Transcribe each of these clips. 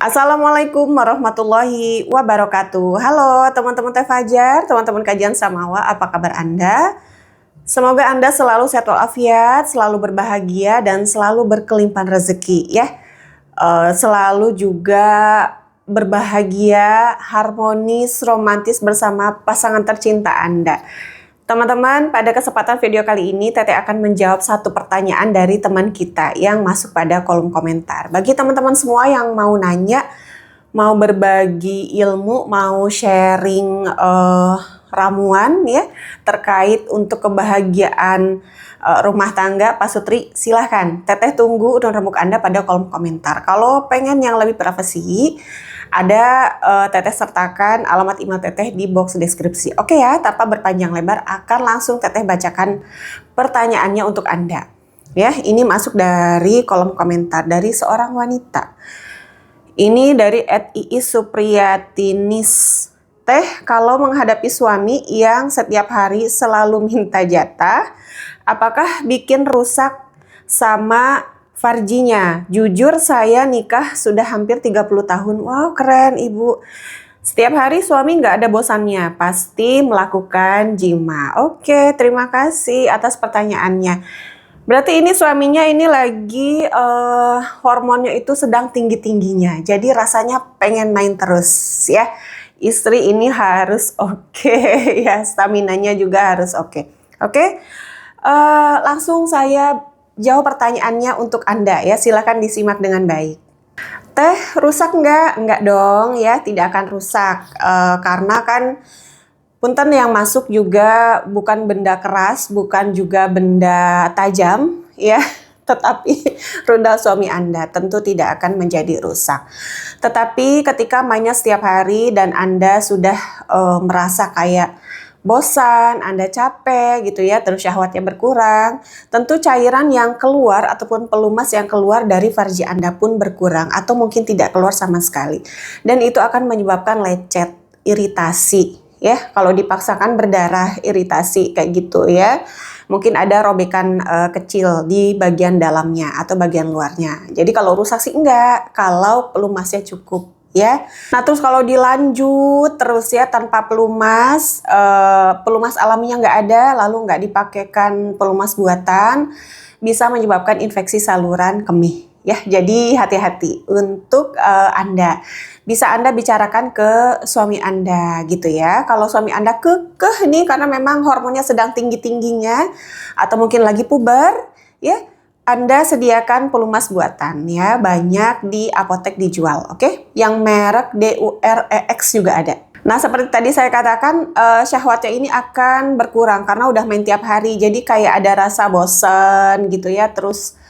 Assalamualaikum warahmatullahi wabarakatuh. Halo teman-teman Teh Fajar, teman-teman kajian Samawa, apa kabar Anda? Semoga Anda selalu sehat walafiat, selalu berbahagia dan selalu berkelimpahan rezeki ya. Selalu juga berbahagia, harmonis, romantis bersama pasangan tercinta Anda. Teman-teman, pada kesempatan video kali ini Teteh akan menjawab satu pertanyaan dari teman kita yang masuk pada kolom komentar. Bagi teman-teman semua yang mau nanya, mau berbagi ilmu, mau sharing ramuan ya terkait untuk kebahagiaan rumah tangga Pak Sutri, silahkan Teteh tunggu dan remuk Anda pada kolom komentar. Kalau pengen yang lebih privasi, ada Teteh sertakan alamat email Teteh di box deskripsi. Oke ya, tanpa berpanjang lebar akan langsung Teteh bacakan pertanyaannya untuk Anda. Ya, ini masuk dari kolom komentar dari seorang wanita. Ini dari @iisupriyatinis. Teh, kalau menghadapi suami yang setiap hari selalu minta jatah, apakah bikin rusak sama farjinya? Jujur saya nikah sudah hampir 30 tahun. Wow, keren Ibu. Setiap hari suami nggak ada bosannya, pasti melakukan jima. Oke, terima kasih atas pertanyaannya. Berarti ini suaminya ini lagi hormonnya itu sedang tinggi-tingginya. Jadi rasanya pengen main terus ya. Istri ini harus oke ya, staminanya juga harus oke. Oke, langsung saya jawab pertanyaannya untuk Anda ya. Silakan disimak dengan baik. Teh, rusak nggak? Nggak dong ya, tidak akan rusak. Karena kan punten yang masuk juga bukan benda keras, bukan juga benda tajam ya. Tetapi rudal suami Anda tentu tidak akan menjadi rusak. Tetapi ketika mainnya setiap hari dan Anda sudah merasa kayak bosan, Anda capek gitu ya, terus syahwatnya berkurang, tentu cairan yang keluar ataupun pelumas yang keluar dari farji Anda pun berkurang atau mungkin tidak keluar sama sekali. Dan itu akan menyebabkan lecet, iritasi ya, kalau dipaksakan berdarah, iritasi kayak gitu ya. Mungkin ada robekan kecil di bagian dalamnya atau bagian luarnya. Jadi kalau rusak sih enggak, kalau pelumasnya cukup ya. Nah terus kalau dilanjut terus ya tanpa pelumas, pelumas alaminya nggak ada, lalu nggak dipakaikan pelumas buatan, bisa menyebabkan infeksi saluran kemih. Ya, jadi hati-hati untuk Anda. Bisa Anda bicarakan ke suami Anda gitu ya. Kalau suami Anda kekeh nih karena memang hormonnya sedang tinggi-tingginya atau mungkin lagi puber, ya Anda sediakan pelumas buatan ya. Banyak di apotek dijual, oke? Yang merek DUREX juga ada. Nah seperti tadi saya katakan, syahwatnya ini akan berkurang karena udah main tiap hari. Jadi kayak ada rasa bosan gitu ya. Terus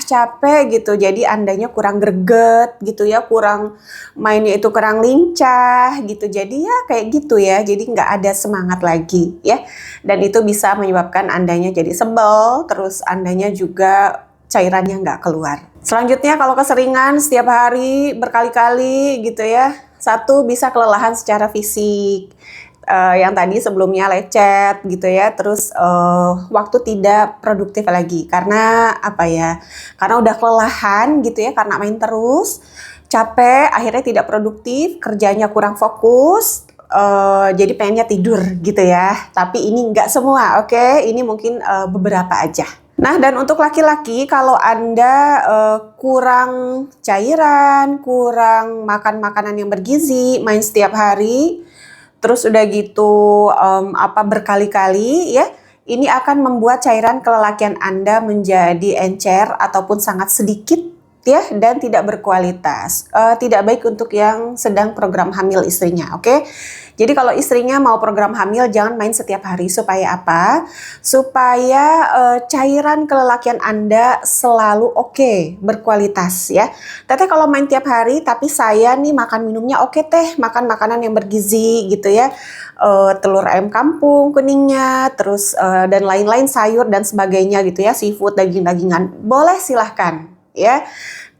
capek gitu, jadi Andanya kurang greget gitu ya, kurang mainnya itu kurang lincah gitu, jadi ya kayak gitu ya, jadi nggak ada semangat lagi ya, dan itu bisa menyebabkan Andanya jadi sebel, terus Andanya juga cairannya nggak keluar. Selanjutnya kalau keseringan setiap hari berkali-kali gitu ya, satu bisa kelelahan secara fisik. Yang tadi sebelumnya lecet gitu ya, terus waktu tidak produktif lagi karena apa ya, karena udah kelelahan gitu ya, karena main terus, capek, akhirnya tidak produktif, kerjanya kurang fokus, jadi pengennya tidur gitu ya. Tapi ini nggak semua, oke? Ini mungkin beberapa aja. Nah dan untuk laki-laki, kalau Anda kurang cairan, kurang makan makanan yang bergizi, main setiap hari, terus udah gitu berkali-kali ya, ini akan membuat cairan kelelakian Anda menjadi encer ataupun sangat sedikit ya, dan tidak berkualitas. Tidak baik untuk yang sedang program hamil istrinya, oke? Jadi kalau istrinya mau program hamil, jangan main setiap hari. Supaya apa? Supaya cairan kelelakian Anda selalu oke, berkualitas ya. Teteh kalau main tiap hari, tapi saya nih makan minumnya oke teh, makan makanan yang bergizi gitu ya. Telur ayam kampung kuningnya, terus dan lain-lain, sayur dan sebagainya gitu ya, seafood, daging-dagingan. Boleh silahkan ya.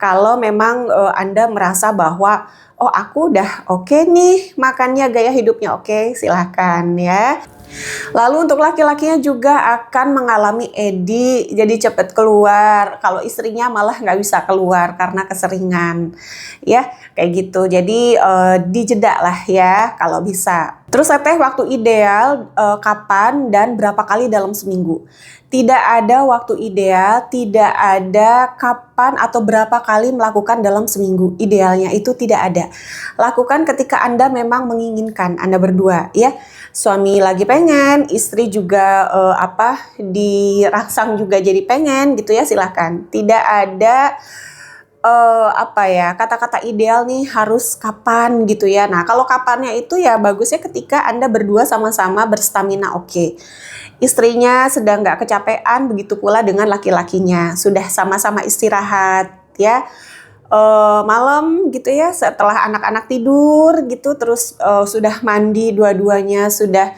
Kalau memang Anda merasa bahwa oh aku udah oke nih makannya, gaya hidupnya oke, silahkan ya. Lalu untuk laki-lakinya juga akan mengalami ED, jadi cepet keluar. Kalau istrinya malah nggak bisa keluar karena keseringan, ya kayak gitu. Jadi dijeda lah ya kalau bisa. Terus teteh waktu ideal kapan dan berapa kali dalam seminggu? Tidak ada waktu ideal, tidak ada kapan atau berapa kali melakukan dalam seminggu. Idealnya itu tidak ada. Lakukan ketika Anda memang menginginkan, Anda berdua ya. Suami lagi pengen, istri juga dirangsang juga jadi pengen gitu ya, silahkan. Tidak ada kata-kata ideal nih harus kapan gitu ya. Nah kalau kapannya itu ya bagusnya ketika Anda berdua sama-sama berstamina oke. Istrinya sedang nggak kecapean, begitu pula dengan laki-lakinya sudah sama-sama istirahat ya. Malam gitu ya, setelah anak-anak tidur gitu, terus sudah mandi dua-duanya, sudah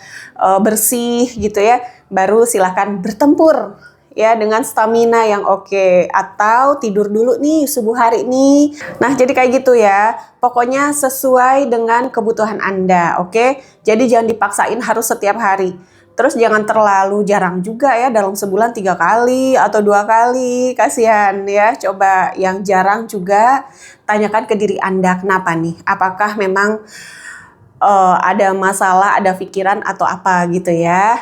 bersih gitu ya, baru silakan bertempur ya dengan stamina yang oke. Atau tidur dulu nih subuh hari nih. Nah jadi kayak gitu ya, pokoknya sesuai dengan kebutuhan Anda, oke? Jadi jangan dipaksain harus setiap hari. Terus jangan terlalu jarang juga ya, dalam sebulan 3 kali atau 2 kali, kasihan ya. Coba yang jarang juga tanyakan ke diri Anda, kenapa nih? Apakah memang ada masalah, ada pikiran atau apa gitu ya?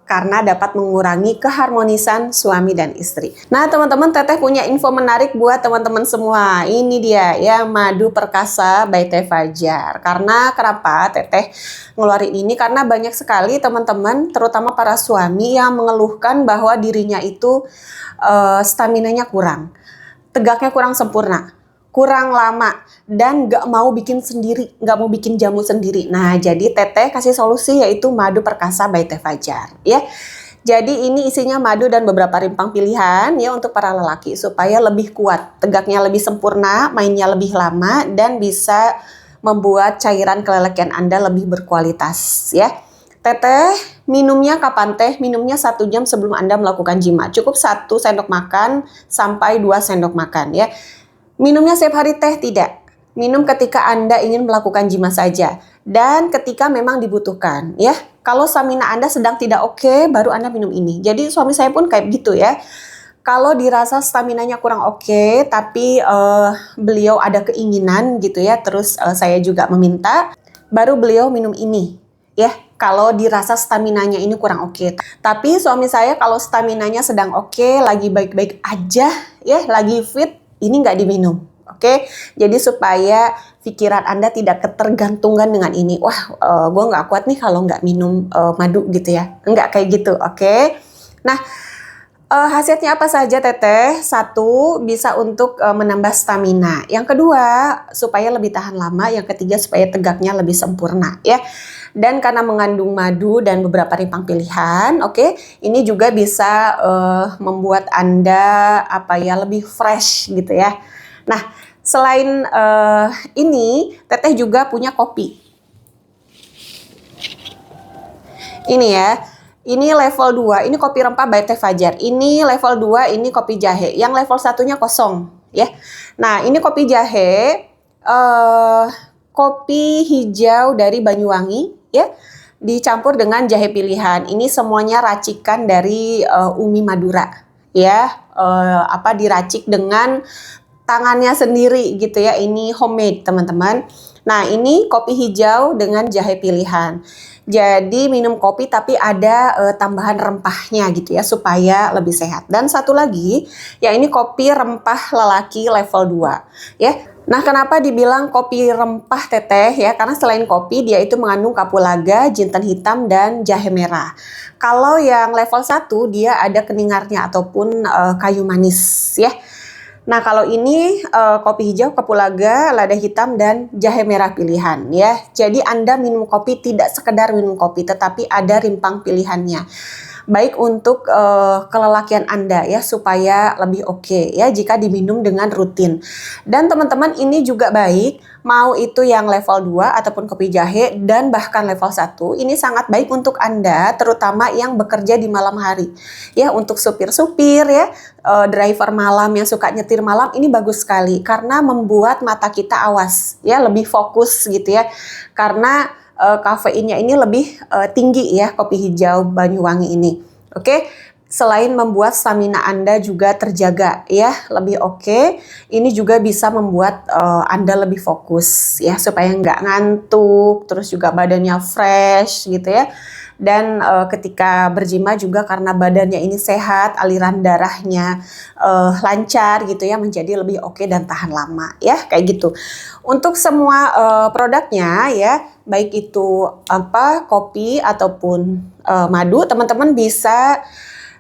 Karena dapat mengurangi keharmonisan suami dan istri. Nah teman-teman, teteh punya info menarik buat teman-teman semua. Ini dia ya, madu perkasa by Teh Fajar. Karena kenapa teteh ngeluarin ini? Karena banyak sekali teman-teman, terutama para suami yang mengeluhkan bahwa dirinya itu staminanya kurang, tegaknya kurang sempurna, kurang lama, dan gak mau bikin sendiri, gak mau bikin jamu sendiri. Nah jadi teteh kasih solusi, yaitu madu perkasa by Teh Fajar ya. Jadi ini isinya madu dan beberapa rimpang pilihan ya untuk para lelaki supaya lebih kuat, tegaknya lebih sempurna, mainnya lebih lama, dan bisa membuat cairan kelelekian Anda lebih berkualitas ya. Teteh minumnya kapan teh? Minumnya 1 jam sebelum Anda melakukan jima. Cukup 1 sendok makan sampai 2 sendok makan ya. Minumnya setiap hari teh tidak. Minum ketika Anda ingin melakukan jima saja dan ketika memang dibutuhkan ya. Kalau stamina Anda sedang tidak oke, baru Anda minum ini. Jadi suami saya pun kayak gitu ya. Kalau dirasa staminanya kurang oke, tapi beliau ada keinginan gitu ya, terus saya juga meminta, baru beliau minum ini ya. Kalau dirasa staminanya ini kurang oke. Tapi suami saya kalau staminanya sedang oke, lagi baik-baik aja ya, lagi fit, ini nggak diminum, oke? Jadi supaya pikiran Anda tidak ketergantungan dengan ini. Wah, gue nggak kuat nih kalau nggak minum madu gitu ya. Nggak kayak gitu, oke? Nah, khasiatnya apa saja teteh? 1, bisa untuk menambah stamina. Yang kedua, supaya lebih tahan lama. Yang ketiga, supaya tegaknya lebih sempurna ya. Dan karena mengandung madu dan beberapa rimpang pilihan, oke, ini juga bisa membuat Anda lebih fresh gitu ya. Nah, selain ini, teteh juga punya kopi. Ini ya. Ini level 2, ini kopi rempah by Teh Fajar. Ini level 2, ini kopi jahe. Yang level 1-nya kosong ya. Nah, ini kopi jahe, kopi hijau dari Banyuwangi ya, dicampur dengan jahe pilihan. Ini semuanya racikan dari Umi Madura ya. Diracik dengan tangannya sendiri gitu ya. Ini homemade teman-teman. Nah ini kopi hijau dengan jahe pilihan. Jadi minum kopi tapi ada tambahan rempahnya gitu ya, supaya lebih sehat. Dan satu lagi ya, ini kopi rempah lelaki level 2 ya. Nah kenapa dibilang kopi rempah teteh ya, karena selain kopi dia itu mengandung kapulaga, jinten hitam, dan jahe merah. Kalau yang level 1 dia ada keningarnya ataupun kayu manis ya. Nah kalau ini kopi hijau, kapulaga, lada hitam, dan jahe merah pilihan ya. Jadi Anda minum kopi tidak sekedar minum kopi, tetapi ada rimpang pilihannya. Baik untuk kelelakian Anda ya, supaya lebih oke ya jika diminum dengan rutin. Dan teman-teman ini juga baik, mau itu yang level 2 ataupun kopi jahe dan bahkan level 1, ini sangat baik untuk Anda, terutama yang bekerja di malam hari. Ya, untuk supir-supir ya, driver malam yang suka nyetir malam, ini bagus sekali karena membuat mata kita awas ya, lebih fokus gitu ya. Karena kafeinnya ini lebih tinggi ya, kopi hijau Banyuwangi ini. Oke. Selain membuat stamina Anda juga terjaga ya, lebih oke. Ini juga bisa membuat Anda lebih fokus ya, supaya nggak ngantuk, terus juga badannya fresh gitu ya. Dan ketika berjima juga karena badannya ini sehat, aliran darahnya lancar gitu ya, menjadi lebih oke dan tahan lama ya, kayak gitu. Untuk semua produknya ya, baik itu kopi ataupun madu, teman-teman bisa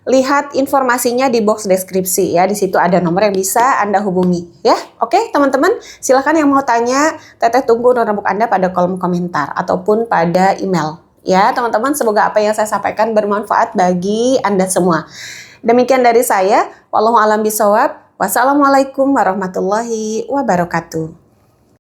lihat informasinya di box deskripsi ya. Di situ ada nomor yang bisa Anda hubungi ya. Oke, teman-teman, silakan yang mau tanya, Teteh tunggu notebook Anda pada kolom komentar ataupun pada email. Ya, teman-teman, semoga apa yang saya sampaikan bermanfaat bagi Anda semua. Demikian dari saya, wallahu a'lam bishawab. Wassalamualaikum warahmatullahi wabarakatuh.